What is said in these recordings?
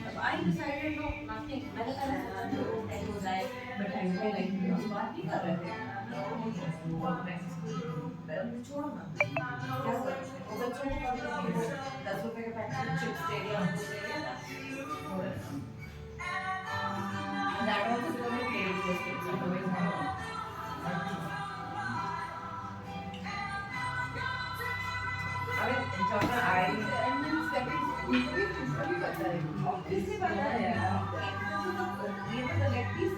I decided no, nothing. मैंने पहले सोचा कि वो ऐसे हो जाए, but I like हम बात नहीं कर रहे थे। मैंने छोड़ो ना, क्या कर रहे थे? वो बच्चों को कभी कभी वो 10 रुपए के पैकेट में चिप्स दे दिया, वो दे दिया ना, हो रहा है। And that also the only play it was kids, otherwise no. I mean, Joker, I and then second, भी पता है, obviously पता है यार। ये तो the leg piece,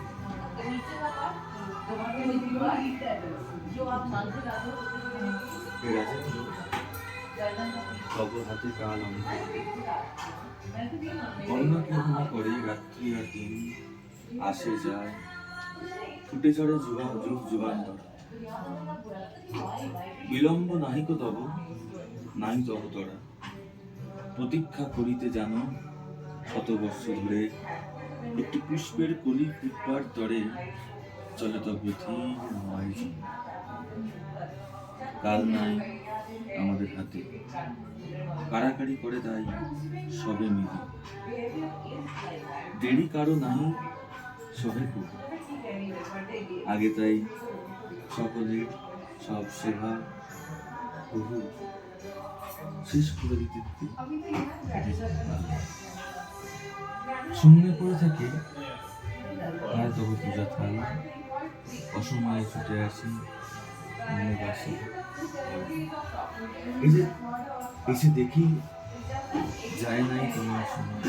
तो नीचे का part, जो वहाँ पे नीचे का जो आप मान से लाते हो उससे ঠিক আছে খবর হাতে কাল অন্য কেউ না করে রাত্রি আর দিন আসে যায় ফুটে চড়ে যুগ যুগান্তর বিলম্ব নাহিক তব নাই তব তরা প্রতীক্ষা করিতে জানো শত বর্ষ ধরে একটি পুষ্পের কলি ফুটবার তরে চলে তো পৃথিবীর নয় কাল নাই আমাদের হাতে কারাকারি করে তাই সবে মিলে দেরি কারো নাই সবে আগে তাই সকলের সব সেবা বহু শেষ করে দিতে শূন্য পড়ে থাকে আর তবু পূজা থাল অসময়ে ছুটে আসি মনের বাসে এই যে এসে দেখি যায় নাই তোমার সময়